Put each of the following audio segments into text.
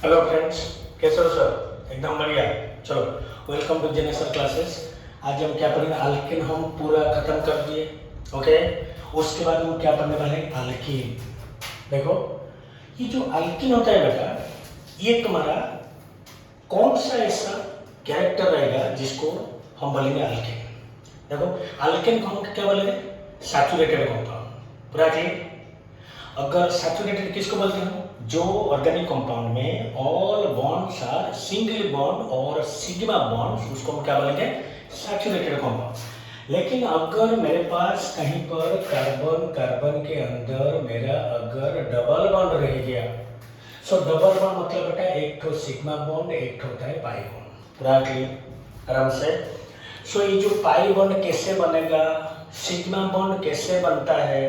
Hello friends, कैसे हो sir? एकदम बढ़िया। चलो, वेलकम टू जेनेसर क्लासेस। आज हम क्या पढ़ेंगे? अल्किन हम पूरा खत्म कर दिए। ओके, उसके बाद हम क्या पढ़ने वाले हैं? अल्कीन। देखो, ये जो अल्किन होता है बेटा, ये तुम्हारा कौन सा ऐसा कैरेक्टर रहेगा जिसको हम बोलेंगे अल्किन। देखो, अल्किन को हम क्या बोलेंगे? Saturated compound. पूरा क्लियर? अगर सैचुरेटेड किसको बोलते हैं? जो ऑर्गेनिक कंपाउंड में all bonds are single bond और सिग्मा बॉन्ड्स, उसको हम क्या बोलेंगे? Saturated compound. लेकिन अगर मेरे पास कहीं पर कार्बन कार्बन के अंदर मेरा अगर डबल बॉन्ड रह गया, सो डबल बॉन्ड मतलब बेटा एक तो सिग्मा बॉन्ड, एक तो होता है पाई बॉन्ड। पूरा क्लियर? आराम से। सो ये जो पाई बॉन्ड कैसे बनेगा, सिग्मा बॉन्ड कैसे बनता है,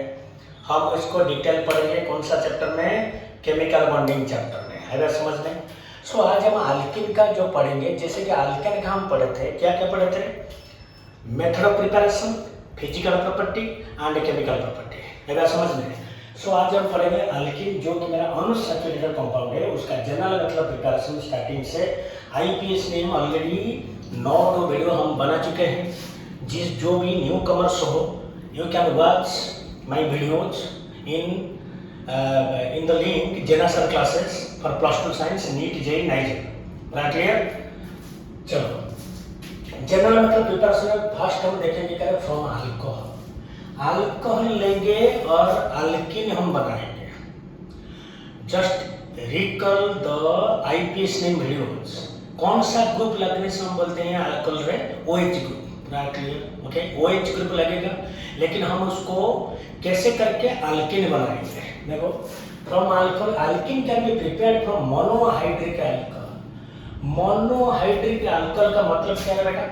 हम इसको डिटेल पढ़ेंगे। कौन सा चैप्टर में? केमिकल बॉन्डिंग चैप्टर में। है ना समझ में? सो आज हम अल्किन का जो पढ़ेंगे, जैसे कि अल्किन का हम पढ़े थे, क्या क्या पढ़े थे? Method of preparation, physical property and chemical property. है ना समझ में? सो आज हम पढ़ेंगे अल्किन, जो कि मेरा अनसैचुरेटेड कंपाउंड है, उसका जनरल मतलब प्रिपरेशन स्टार्टिंग से। आईपीएस में हम ऑलरेडी 9 वीडियो हम बना चुके हैं। जिस जो भी न्यू कमर्स हो, you can watch my videos in the link Jenasar classes for plus 2 science NEET JEE NIGER। right clear? चलो, जनरल मतलब प्रिपरेशन फर्स्ट हम देखेंगे करें फ्रॉम अल्कोहल। अल्कोहल लेंगे और अल्किन हम बनाएंगे। Just recall the IPS name videos. कौन सा ग्रुप लगने से हम बोलते हैं अल्कोहल रे? OH group. Right clear? Okay, OH group लगेगा, लेकिन हम उसको कैसे करके अल्किन बनाएंगे? देखो, from alcohol alkene can be prepared from monohydric alcohol. Monohydric alcohol का मतलब क्या है बेटा?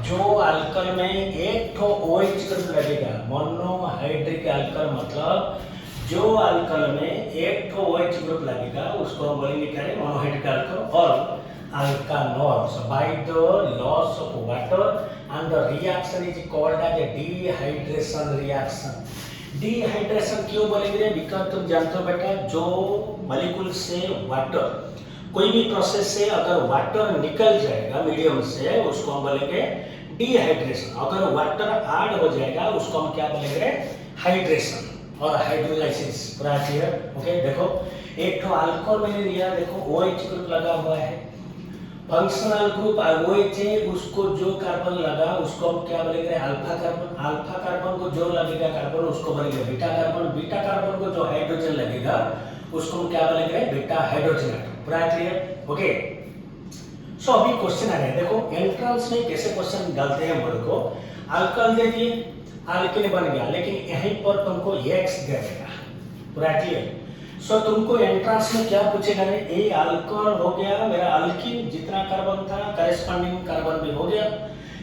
जो अल्कोहल में एक तो OH ग्रुप लगेगा। मोनोहाइड्रिक अल्कोहल मतलब जो अल्कोहल में एक तो OH ग्रुप लगेगा, उसको हम बोलेंगे क्या? Monohydric alcohol. और alkanols by the loss of water and the reaction is called as a dehydration reaction। Dehydration क्यों बोलेंगे? बिकॉज तुम जानते हो बेटा, जो मॉलिक्यूल से वाटर, कोई भी प्रोसेस से अगर वाटर निकल जाएगा मीडियम से, उसको हम बोलेंगे डिहाइड्रेशन। अगर वाटर ऐड हो जाएगा, उसको हम क्या बोलेंगे? हाइड्रेशन और हाइड्रोलाइसिस। पूरा क्लियर? ओके, देखो एक तो अल्कोहल मैंने लिया, देखो OH ग्रुप लगा हुआ है। फंक्शनल ग्रुप OH है, उसको जो कार्बन लगा उसको हम क्या बोलेंगे? Alpha carbon. अल्फा कार्बन को जो लगेगा कार्बन, उसको बोलेंगे बीटा कार्बन। बीटा कार्बन को जो हाइड्रोजन लगेगा, उसको हम क्या बोलेंगे? Beta hydrogen. पूरा क्लियर? ओके, सो अभी क्वेश्चन आ रहे हैं। देखो, एंट्रेंस में कैसे क्वेश्चन डालते हैं बोल को, अल्कोहल दे दिए, अल्किन बन गया, लेकिन यहीं पर तुमको X दे देगा। पूरा क्लियर? सो तुमको एंट्रेंस में क्या पूछेगा? ये अल्कोहल हो गया, मेरा अल्किन जितना कार्बन था करेस्पॉन्डिंग कार्बन भी हो गया,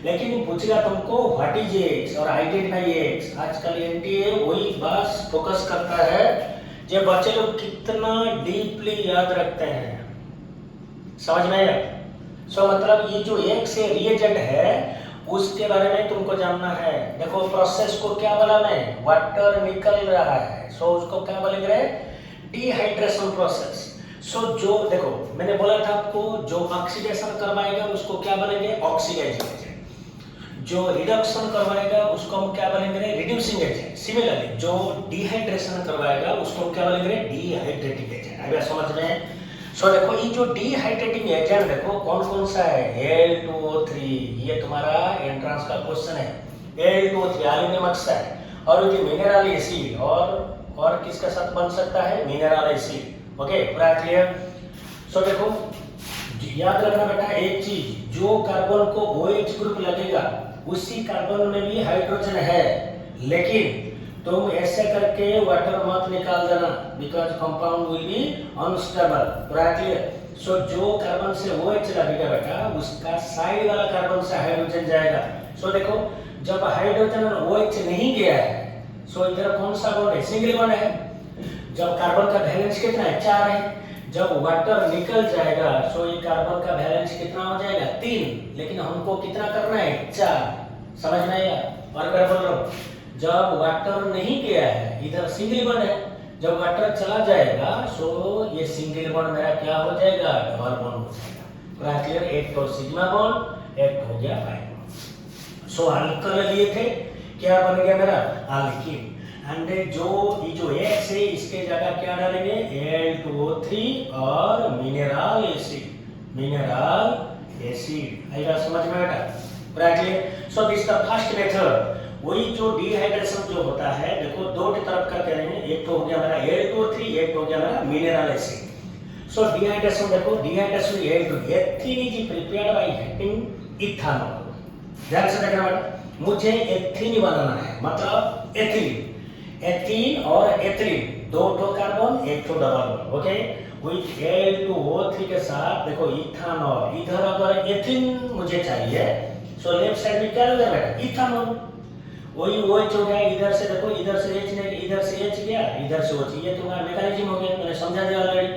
लेकिन पूछेगा तुमको व्हाट इज X और आइडेंटिफाई X। आजकल एनटीए वही बस फोकस करता है, जो बच्चे लोग कितना डीपली याद रखते हैं। समझ में आया? सो मतलब ये जो X है रिएजेंट है, उसके बारे में तुमको जानना है। देखो, प्रोसेस को क्या बोला मैं? वाटर निकल रहा है, सो उसको क्या बोलेंगे? Dehydration process. सो जो देखो मैंने बोला था आपको, जो ऑक्सीडेशन करवाएगा उसको क्या बोलेंगे? Oxidising agent. जो रिडक्शन करवाएगा उसको हम क्या बोलेंगे? Reducing agent. सिमिलरली जो डिहाइड्रेशन करवाएगा उसको हम क्या बोलेंगे? Dehydrating agent. अगर समझ में? सो देखो, ये जो डिहाइड्रेटिंग एजेंट देखो कौन कौन सा है? Al2O3। ये तुम्हारा एंट्रेंस का क्वेश्चन है। Al2O3 aluminium oxide. और ये मिनरल एसिड, और किसके साथ बन सकता है? Mineral acid. ओके, पूरा क्लियर? सो देखो, याद रखना बेटा एक चीज, जो कार्बन को OH ग्रुप लगेगा, उसी कार्बन में भी हाइड्रोजन है, लेकिन तुम ऐसे करके वाटर मत निकाल देना, because compound will be unstable. पूरा क्लियर? सो जो कार्बन से OH लगेगा बेटा, उसका साइड वाला कार्बन से हाइड्रोजन जाएगा। सो देखो, जब हाइड्रोजन और OH नहीं गया है, सो इधर कौन सा बॉन्ड है? सिंगल बॉन्ड है। जब कार्बन का वैलेंस कितना है? 4 है। जब वाटर निकल जाएगा, सो ये कार्बन का वैलेंस कितना हो जाएगा? 3, लेकिन हमको कितना करना है? 4। समझ में आया? और कर बोल रहा हूँ, जब वाटर नहीं गया है, इधर सिंगल बॉन्ड है, जब वाटर चला जाएगा सो ये सिंगल बॉन्ड मेरा क्या हो जाएगा, डबल बॉन्ड हो जाएगा। पूरा क्लियर। एक तो सिग्मा बॉन्ड, एक हो गया पाई बॉन्ड। सो अल्कल लिए थे, क्या बन गया मेरा अल्कीन। एंड जो X है इसके जगह क्या डालेंगे, Al2O3 और मिनरल एसिड। आएगा समझ में बेटा, पूरा clear. So this the first method. वही जो डिहाइड्रेशन जो होता है, देखो दो तरफ का करेंगे, एक तो हो गया हमारा Al2O3, एक तो हो गया हमारा मिनरल एसिड। सो डिहाइड्रेशन देखो, dehydration ethylene is prepared by heating ethanol. ध्यान से देखना बेटा, मुझे एथिलीन बनाना है, मतलब एथीन और एथिलीन, दो तो कार्बन एक तो double bond, okay. With Al2O3 के साथ देखो इथेनॉल, इधर अगर एथिलीन मुझे चाहिए, सो लेफ्ट साइड में क्या होगा बेटा, इथेनॉल। वही OH हो गया, इधर से देखो, इधर से H नहीं, इधर से H गया, इधर से OH, ये तुम्हारा मैकेनिज्म हो गया, मैंने समझा दिया ऑलरेडी।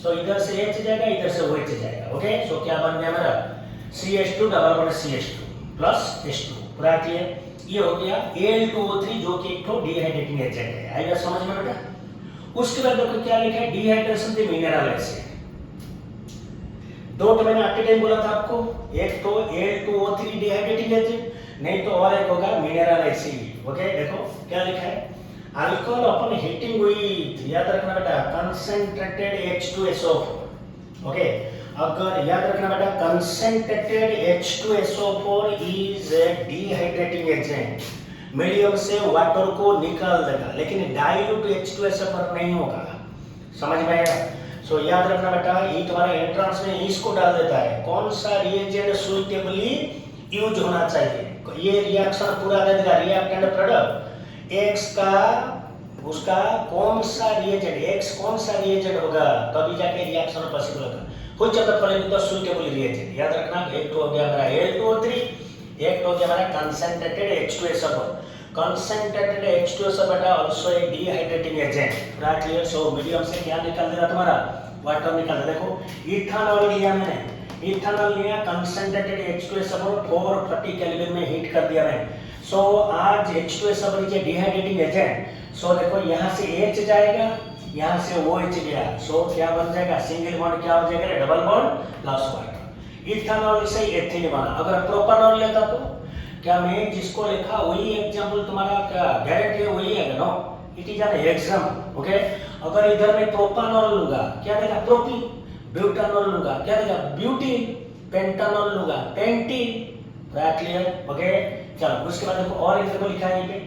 सो इधर से H जाएगा, इधर से OH जाएगा, ओके। सो क्या बन गया मेरा CH2 double bond CH2 plus H2, पूरा क्लियर। ये हो गया Al2O3 जो कि एक तो डिहाइड्रेटिंग एजेंट है। आएगा समझ में बेटा। उसके बाद देखो क्या लिखा है, डिहाइड्रेशन द मिनरल एसिड। दो तो मैंने आपके टाइम बोला था आपको, एक तो Al2O3 डिहाइड्रेटिंग एजेंट, नहीं तो और एक होगा मिनरल एसिड, ओके। देखो क्या लिखा है, अल्कोहल अपॉन हीटिंग विथ, याद रखना बेटा, कंसंट्रेटेड H2SO4, ओके। अगर याद रखना बेटा, concentrated H2SO4 is a dehydrating agent, medium से वाटर को निकाल देगा, लेकिन डाइल्यूट H2SO4 नहीं होगा। समझ में आया। सो याद रखना बेटा, ये तुम्हारा एंट्रेंस में इसको डाल देता है, कौन सा रिएजेंट सुइटेबली यूज होना चाहिए। ये रिएक्शन पूरा दे देगा, रिएक्टेंट प्रोडक्ट X का, उसका कौन सा रिएजेंट, X कौन सा रिएजेंट होगा, तभी जाके रिएक्शन पॉसिबल होगा। कुछ जब पहले तो सुइटेबल रिएजेंट याद रखना, एक तो हो गया हमारा Al2O3, एक तो हो गया हमारा कंसंट्रेटेड H2SO4। कंसंट्रेटेड H2SO बेटा आल्सो ए डिहाइड्रेटिंग एजेंट, पूरा क्लियर। सो मीडियम से क्या निकाल देगा तुम्हारा, वाटर निकाल दे। देखो इथेनॉल लिया मैंने, इथेनॉल लिया, कंसंट्रेटेड H2SO4 440 केल्विन में हीट कर दिया मैंने। सो आज H2SO4 is a dehydrating agent. So देखो यहाँ से H जाएगा, यहाँ से OH गया, सो क्या बन जाएगा, सिंगल बॉन्ड क्या हो जाएगा, double bond plus water. Ethanol से एथिलीन बना। अगर प्रोपेनॉल लेता तो क्या, मैं जिसको लिखा वही एग्जांपल तुम्हारा क्या गारंटी है वही है no, it is an exam, okay. अगर इधर मैं प्रोपेनॉल लूंगा क्या देगा, प्रोपीन। ब्यूटानॉल लूंगा क्या देगा, ब्यूटीन। पेंटानॉल लूंगा, पेंटीन। पूरा क्लियर, ओके। चलो उसके बाद देखो और एक लिखा है यहाँ पे,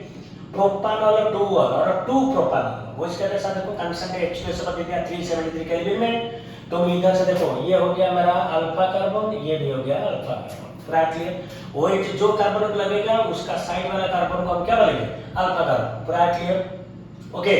प्रोपानॉल 2 और 2 प्रोपानॉल, वो इसके साथ देखो कंसंट्रेटेड H2SO4 दे दिया 373 केल्विन में। तो इधर से देखो ये हो गया मेरा अल्फा कार्बन, ये भी हो गया अल्फा कार्बन, पूरा क्लियर। OH जो कार्बन लगेगा उसका साइड वाला कार्बन को हम क्या बोलेंगे, अल्फा कार्बन, पूरा क्लियर, ओके।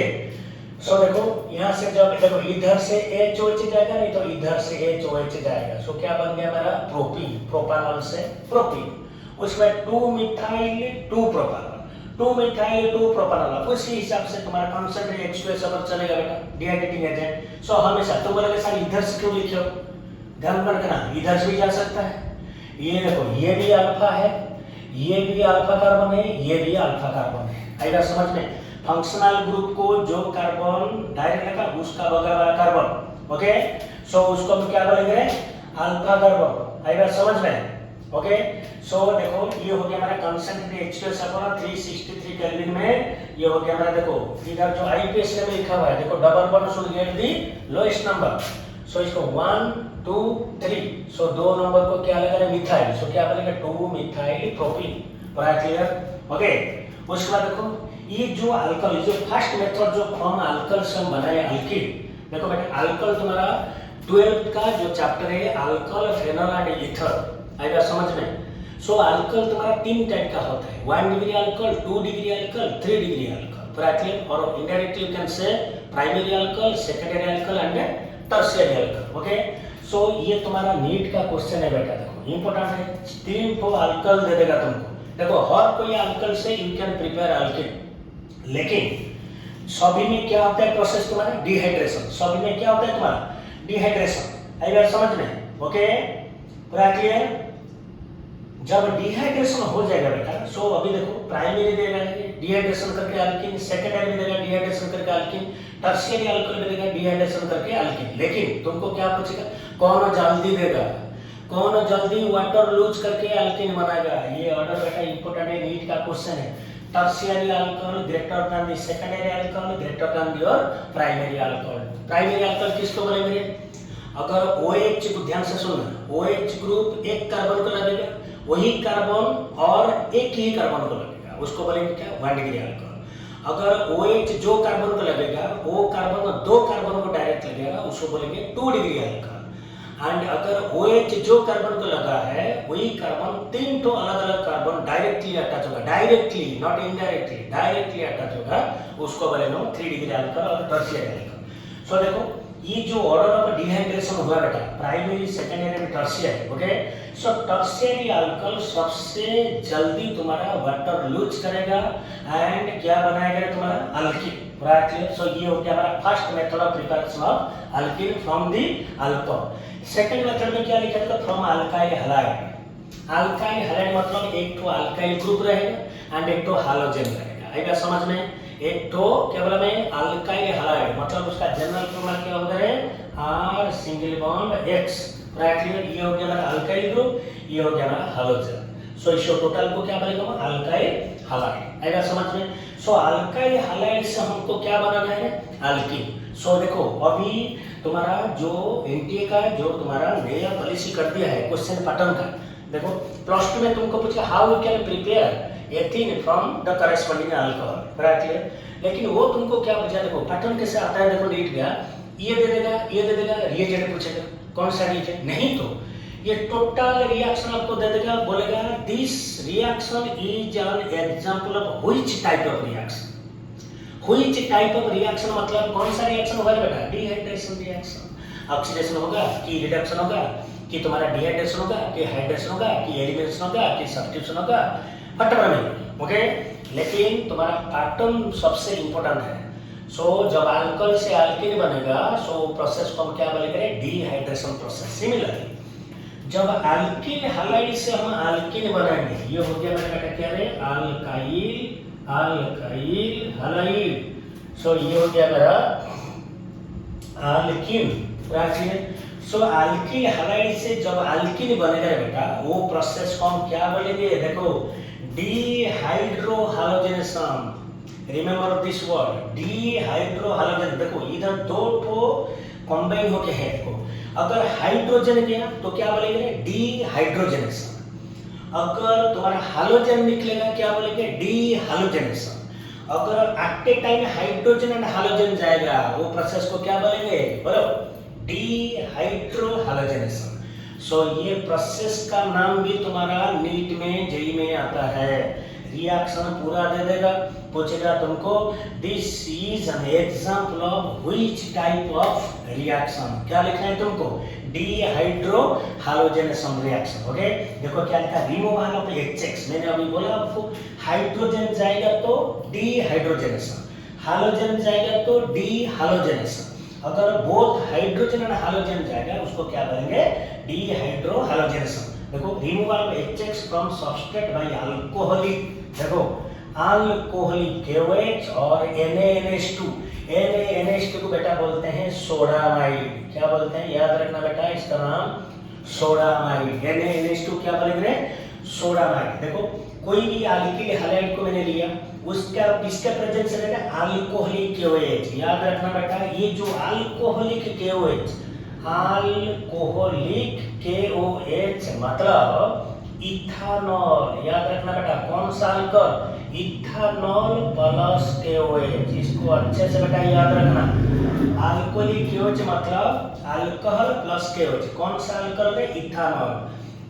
सो देखो यहाँ से जब देखो इधर से HOH जाएगा, नहीं तो इधर से HOH जाएगा, सो क्या बन गया मेरा प्रोपीन, प्रोपानॉल से प्रोपीन। उसमें 2 मिथाइल 2 प्रोपानॉल, 2 मिथाइल 2 प्रोपानॉल, उसी हिसाब से तुम्हारा कंसंट्रेटेड H2SO4 चलेगा बेटा, डिहाइड्रेटिंग एजेंट। सो हमेशा तुम बोलोगे सर इधर से क्यों लिखे हो, ध्यान रखना इधर से भी जा सकता है। ये देखो ये भी अल्फा है, ये भी अल्फा कार्बन है, ये भी अल्फा कार्बन है। आएगा समझ में। फंक्शनल ग्रुप को जो कार्बन डायरेक्ट लगा उसका बगल वाला कार्बन, ओके। सो उसको हम क्या बोलेंगे, अल्फा कार्बन। आएगा समझ में, ओके। सो देखो ये हो गया हमारा कंसंट्रेटेड H2SO4 363 केल्विन में। ये हो गया हमारा, देखो इधर जो IPS में लिखा हुआ है, देखो double bond should get the lowest number. So इसको 1 2 3, सो 2 नंबर को क्या लगा, मिथाइल। सो क्या बनेगा, 2 मिथाइल प्रोपीन, पूरा क्लियर, ओके। उसके बाद देखो ये जो अल्कोहल, जो फर्स्ट मेथड जो फ्रॉम अल्कोहल से हम बनाए अल्कीन। देखो बेटा अल्कोहल तुम्हारा 12th का जो चैप्टर है अल्कोहल, फेनॉल एंड ईथर, आएगा समझ में। सो अल्कोहल तुम्हारा 3 टाइप का होता है, 1 degree alcohol, 2 degree alcohol, 3 degree alcohol, पूरा क्लियर। और indirectly you can say primary alcohol, secondary alcohol and tertiary alcohol, okay. So ये तुम्हारा नीट का क्वेश्चन है बेटा, देखो इंपॉर्टेंट है, 3 को अल्कोहल दे देगा तुमको। देखो हर कोई अल्कोहल से यू कैन प्रिपेयर अल्कीन, लेकिन सभी में क्या होता है प्रोसेस तुम्हारा, डिहाइड्रेशन। सभी में क्या होता है तुम्हारा, डिहाइड्रेशन, आएगा समझ में, ओके, पूरा क्लियर। जब डिहाइड्रेशन हो जाएगा बेटा, सो अभी देखो प्राइमरी दे रहे हैं, डिहाइड्रेशन करके अल्कीन, सेकेंडरी में देगा डिहाइड्रेशन करके अल्कीन, टर्शियरी अल्कोहल में देगा डिहाइड्रेशन करके अल्कीन। लेकिन तुमको क्या पूछेगा, कौन जल्दी देगा, कौन जल्दी वाटर लूज करके अल्कीन बनाएगा। ये ऑर्डर बेटा इंपॉर्टेंट है, नीट का क्वेश्चन है। Tertiary alcohol greater then the secondary alcohol greater then your primary alcohol. Primary alcohol किसको बोलेंगे, अगर OH को ध्यान से सुनना, OH ग्रुप एक कार्बन को लगेगा, वही कार्बन और एक ही कार्बन को लगेगा, उसको बोलेंगे क्या, 1 डिग्री अल्कोहल। अगर OH जो कार्बन को लगेगा वो कार्बन दो कार्बन को डायरेक्ट लगेगा, उसको बोलेंगे 2 डिग्री अल्कोहल। एंड अगर OH जो कार्बन को लगा है वही कार्बन 3 तो अलग अलग कार्बन डायरेक्टली अटैच होगा, directly not indirectly, directly attach होगा, उसको बोलेंगे 3 डिग्री अल्कोहल और टर्शियरी अल्कोहल। सो देखो ये जो ऑर्डर ऑफ डिहाइड्रेशन हुआ बेटा, प्राइमरी सेकेंडरी में टर्शियरी, ओके। सो टर्शियरी अल्कोहल सबसे जल्दी तुम्हारा वाटर लूज करेगा एंड क्या बनाएगा तुम्हारा अल्कीन, राइट क्लियर। सो ये हो गया हमारा first method of preparation of alkyne from the alcohol. Second method में क्या लिखा था, from alkyl halide. Alkyl halide मतलब एक तो अल्काइल ग्रुप रहेगा एंड एक तो हालोजन रहेगा, आएगा समझ में। एक तो केवल में अल्काइल हैलाइड मतलब उसका जनरल फॉर्मूला क्या होता है, R single bond X, right clear. ये हो गया हमारा अल्काइल ग्रुप, ये हो गया हमारा हालोजन। सो इस टोटल को क्या बोलेगा, अल्काइल हैलाइड, आएगा समझ में। सो अल्काइल हैलाइड से हमको क्या बनाना है, अल्कीन। सो देखो अभी तुम्हारा जो एनटीए का जो तुम्हारा नया पॉलिसी कर दिया है क्वेश्चन पैटर्न का, देखो प्लस 2 में तुमको पूछा how you can prepare ethene from the corresponding alcohol, right clear. लेकिन वो तुमको क्या पूछा, देखो पैटर्न कैसे आता है, देखो नीट का ये दे देगा, ये दे देगा, रिएजेंट पूछेगा कौन सा रिएजेंट, नहीं तो ये टोटल रिएक्शन आपको दे देगा, बोलेगा this reaction is an example of which type of reaction. Which type of reaction मतलब कौन सा रिएक्शन होगा बेटा, डिहाइड्रेशन रिएक्शन। ऑक्सीडेशन होगा कि रिडक्शन होगा कि तुम्हारा डिहाइड्रेशन होगा कि हाइड्रेशन होगा कि एलिमिनेशन होगा कि सब्स्टिट्यूशन होगा, व्हाटएवर नहीं, ओके। लेकिन तुम्हारा पैटर्न सबसे इंपॉर्टेंट है। सो जब अल्कोहल से अल्कीन बनेगा सो प्रोसेस को हम क्या बोलेंगे, डिहाइड्रेशन प्रोसेस। सिमिलरली जब अल्कीन हैलाइड से हम अल्कीन बनाएंगे, ये हो गया मेरा बेटा क्या है, अल्काइल अल्काइल हैलाइड। सो ये हो गया मेरा अल्कीन, राइट। सो अल्कील हैलाइड से जब अल्कीन बनेगा बेटा वो प्रोसेस को हम क्या बोलेंगे, देखो dehydrohalogenation. Remember this word dehydrohalogen. देखो इधर दो ठो कंबाइन होके है, देखो अगर हाइड्रोजन गया तो क्या बोलेंगे, डिहाइड्रोजनेशन। अगर तुम्हारा हालोजन निकलेगा क्या बोलेंगे, डिहालोजेनेशन। अगर at a time hydrogen and halogen जाएगा वो प्रोसेस को क्या बोलेंगे, बोलो डिहाइड्रोहैलोजेनेशन। सो ये प्रोसेस का नाम भी तुम्हारा नीट में जेई में आता है। रिएक्शन पूरा दे देगा, पूछेगा तुमको this is an example of which type of reaction, क्या लिखना है तुमको, डिहाइड्रोहैलोजेनेशन रिएक्शन, ओके। देखो क्या लिखा, रिमूवल ऑफ HX। मैंने अभी बोला आपको हाइड्रोजन जाएगा तो डिहाइड्रोजनेशन, हालोजन जाएगा तो डिहालोजेनेशन। अगर बोथ हाइड्रोजन एंड हालोजन जाएगा उसको क्या बोलेंगे, डिहाइड्रोहैलोजेनेशन। देखो removal of HX from substrate by alcoholic, देखो अल्कोहलिक KOH और NaNH2। NaNH2 को बेटा बोलते हैं सोडामाइड, क्या बोलते हैं याद रखना बेटा, इसका नाम सोडामाइड। NaNH2 क्या बोलेंगे, सोडामाइड। देखो कोई भी अल्कील हैलाइड को मैंने लिया, उसका किसका प्रेजेंस रहेगा, अल्कोहलिक KOH। याद रखना बेटा ये जो अल्कोहलिक KOH, अल्कोहलिक KOH मतलब इथानॉल। याद रखना बेटा कौन सा अल्कोहल, इथानॉल प्लस KOH। इसको अच्छे से बेटा याद रखना, अल्कोहलिक KOH मतलब अल्कोहल प्लस KOH। कौन सा अल्कोहल है, इथानॉल।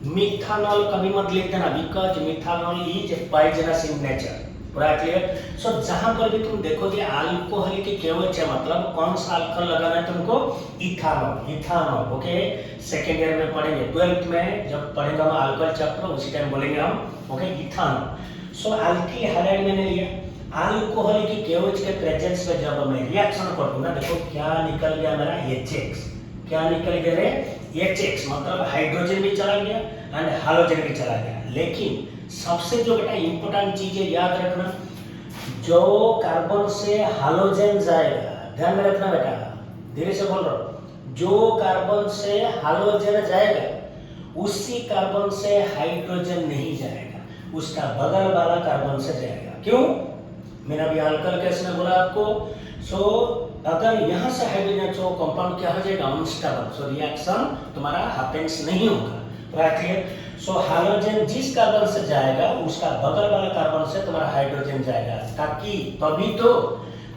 मिथानॉल कभी मत लिख देना because methanol is poisonous in nature, right clear. So जहां पर भी तुम देखोगे अल्कोहलिक KOH है मतलब कौन सा अल्कोहल लगाना है तुमको, ethanol. Ethanol, okay. Second year में पढ़ेंगे, 12th में जब पढ़ेंगे हम अल्कोहल चैप्टर उसी टाइम बोलेंगे हम, ओके, इथानॉल। सो अल्कील हैलाइड मैंने लिया, अल्कोहलिक KOH के प्रेजेंस में जब मैं रिएक्शन करूंगा, देखो क्या निकल गया मेरा HX। क्या निकल गया रे, HX मतलब हाइड्रोजन भी चला गया एंड हालोजन भी चला गया। लेकिन सबसे जो बेटा इंपॉर्टेंट चीज है याद रखना, जो कार्बन से हालोजन जाएगा, ध्यान में रखना बेटा, धीरे से बोल रहा हूं, जो कार्बन से हालोजन जाएगा उसी कार्बन से हाइड्रोजन नहीं जाएगा, उसका बगल वाला कार्बन से जाएगा। क्यों? मैंने अभी अल्कल केस में बोला आपको। सो अगर यहाँ से हाइड्रोजन, तो कंपाउंड क्या हो जाएगा? अनस्टेबल। सो रिएक्शन तुम्हारा हैपेंस नहीं होगा। क्लियर? सो हाइड्रोजन जिस कार्बन से जाएगा उसका बगल वाला कार्बन से तुम्हारा हाइड्रोजन जाएगा, ताकि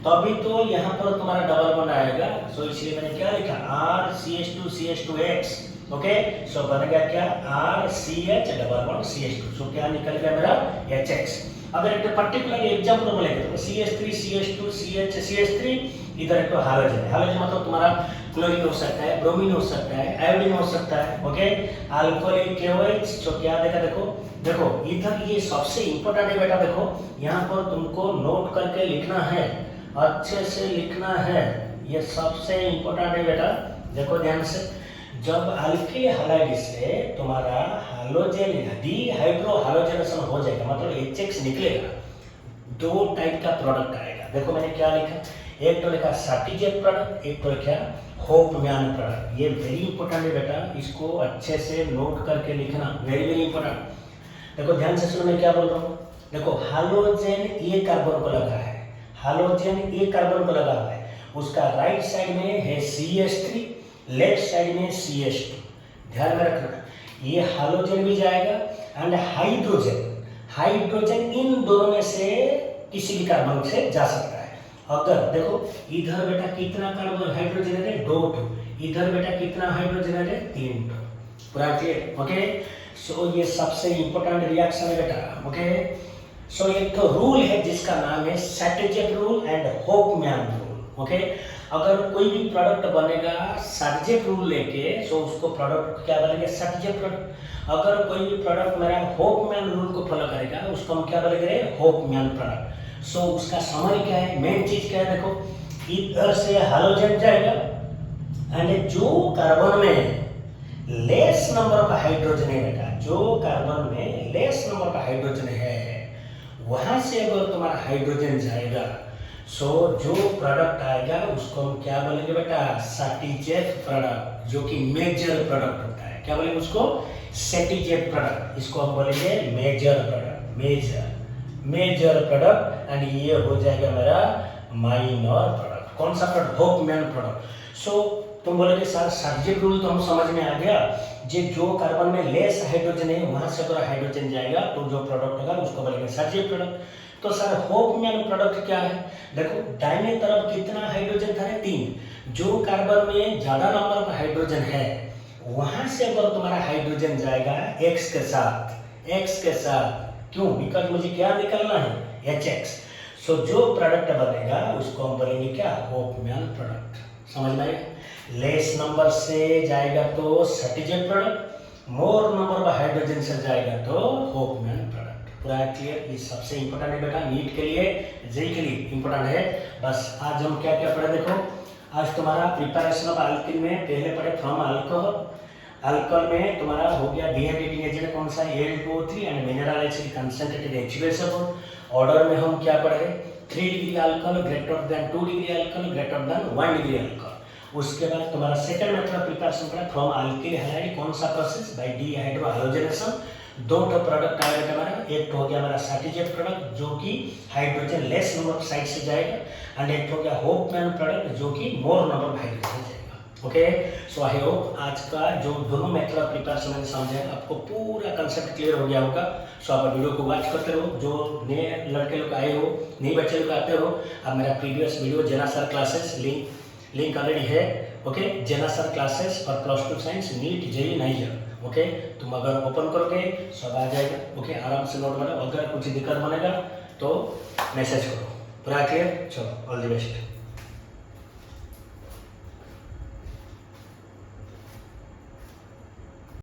तभी तो यहाँ पर तुम्हारा डबल बॉन्ड आएगा। सो इसलिए मैंने क्या लिखा? RCH2CH2X। ओके, सो बनेगा क्या? RCH double bond CH2। सो क्या निकल गया मेरा? HX। अगर एक पर्टिकुलर एग्जांपल बोलेंगे तो CH3 CH2 CH CH3, इधर एक तो हाइड्रोजन। हाइड्रोजन मतलब तुम्हारा क्लोरीन हो सकता है, ब्रोमीन हो सकता है, आयोडीन हो सकता है। Okay, alcohol KOH। तो क्या देखा? देखो इधर ये सबसे इंपॉर्टेंट है बेटा। देखो यहाँ पर तुमको नोट करके लिखना है, अच्छे से लिखना है, ये सबसे इंपॉर्टेंट है बेटा। देखो ध्यान से, जब अल्किल हैलाइड से तुम्हारा हालोजन डीहाइड्रो हालोजनेशन हो जाएगा, मतलब HX निकलेगा, दो टाइप का प्रोडक्ट आएगा। देखो मैंने क्या लिखा, एक तो लिखा सर्टिजेट प्रोडक्ट, एक तो लिखा होपमैन प्रोडक्ट। ये वेरी इंपॉर्टेंट है बेटा, इसको अच्छे से नोट करके लिखना, वेरी वेरी इंपॉर्टेंट। देखो ध्यान से सुनो मैं क्या बोल रहा हूँ। देखो हालोजन ए कार्बन को लगा है, हालोजन ए कार्बन को लगा हुआ है, उसका राइट साइड में है CH3, लेफ्ट साइड में CH2। ध्यान में रखना, ये हालोजन भी जाएगा एंड हाइड्रोजन इन दोनों में से किसी भी कार्बन से जा सकता है। अगर देखो इधर बेटा कितना कार्बन हाइड्रोजन है? 2। इधर बेटा कितना हाइड्रोजन है? 3। पूरा क्लियर? ओके, सो ये सबसे इंपॉर्टेंट रिएक्शन है बेटा। ओके, सो एक तो रूल है जिसका नाम है Saytzeff rule and Hofmann rule. Okay, अगर कोई भी प्रोडक्ट बनेगा सर्टिजेट रूल लेके, सो उसको प्रोडक्ट क्या बोलेंगे? सर्टिजेट प्रोडक्ट। अगर कोई भी प्रोडक्ट मेरा होपमैन रूल को फॉलो करेगा उसको हम क्या बोलेंगे? Hopman product. सो उसका समरी क्या है? मेन चीज क्या है? देखो इधर से हालोजन जाएगा एंड जो कार्बन में लेस नंबर का हाइड्रोजन है बेटा, जो कार्बन में लेस नंबर का हाइड्रोजन है, वहां से अगर तुम्हारा हाइड्रोजन जाएगा, सो जो प्रोडक्ट आएगा उसको हम क्या बोलेंगे बेटा? सर्टिजेट प्रोडक्ट, जो कि मेजर प्रोडक्ट होता है। क्या बोलेंगे उसको? Saytzeff product. इसको हम बोलेंगे major product, major product. And ये हो जाएगा मेरा माइनर प्रोडक्ट। कौन सा प्रोडक्ट? Hopman product. सो तुम बोलोगे सर सर्टिजेट रूल तो हम समझ में आ गया, जो कार्बन में लेस हाइड्रोजन है वहां से थोड़ा हाइड्रोजन जाएगा तो जो प्रोडक्ट होगा उसको बोलेंगे सर्टिजेट प्रोडक्ट। तो सर होपमैन प्रोडक्ट क्या है? देखो दाहिने तरफ कितना हाइड्रोजन था? 3। जो कार्बन में ज्यादा नंबर का हाइड्रोजन है वहां से अगर तुम्हारा हाइड्रोजन जाएगा X के साथ। क्यों? बिकॉज मुझे क्या निकलना है? HX। सो जो प्रोडक्ट बनेगा उसको हम बोलेंगे क्या? Hopman product. समझ में आएगा? लेस नंबर से जाएगा तो सर्टिजेट प्रोडक्ट, मोर नंबर का हाइड्रोजन से जाएगा तो होपमैन प्रोडक्ट। पूरा क्लियर? ये सबसे इंपॉर्टेंट है बेटा, नीट के लिए, जेई के लिए इंपॉर्टेंट है। बस आज हम क्या क्या पढ़े? देखो आज तुम्हारा प्रिपरेशन ऑफ अल्किल में पहले पढ़े फ्रॉम अल्कोहल में तुम्हारा हो गया डिहाइड्रेटिंग एजेंट कौन सा? Al2O3 and mineral acid concentrated H2SO4। Order में हम क्या पढ़े? 3 degree alcohol greater than 2 degree alcohol greater than 1 degree alcohol. उसके बाद तुम्हारा सेकंड मेथड ऑफ प्रिपरेशन पढ़ा फ्रॉम अल्किल हैलाइड, कौन सा process? By dehydro halogenation. 2 product आएगा हमारा, एक तो हो गया हमारा सर्टिजेट प्रोडक्ट जो कि हाइड्रोजन लेस नंबर साइड से जाएगा, एंड एक हो गया होपमैन प्रोडक्ट जो कि मोर नंबर हाइड्रोजन जाएगा। ओके, सो आई होप आज का जो दोनों मेथड ऑफ प्रिपरेशन मैंने समझा आपको पूरा कंसेप्ट क्लियर हो गया होगा। सो आप वीडियो को वॉच करते रहो, जो नए लड़के लोग आए हो, नए बच्चे लोग आते हो, अब मेरा previous video Jena sir classes link already है। Okay, Jena sir classes for +2 science NEET JEE नाइजर। ओके, तुम अगर ओपन करोगे सब आ जाएगा। ओके, आराम से नोट बनाओ, अगर कुछ दिक्कत बनेगा तो मैसेज करो। पूरा क्लियर? चलो, ऑल द बेस्ट।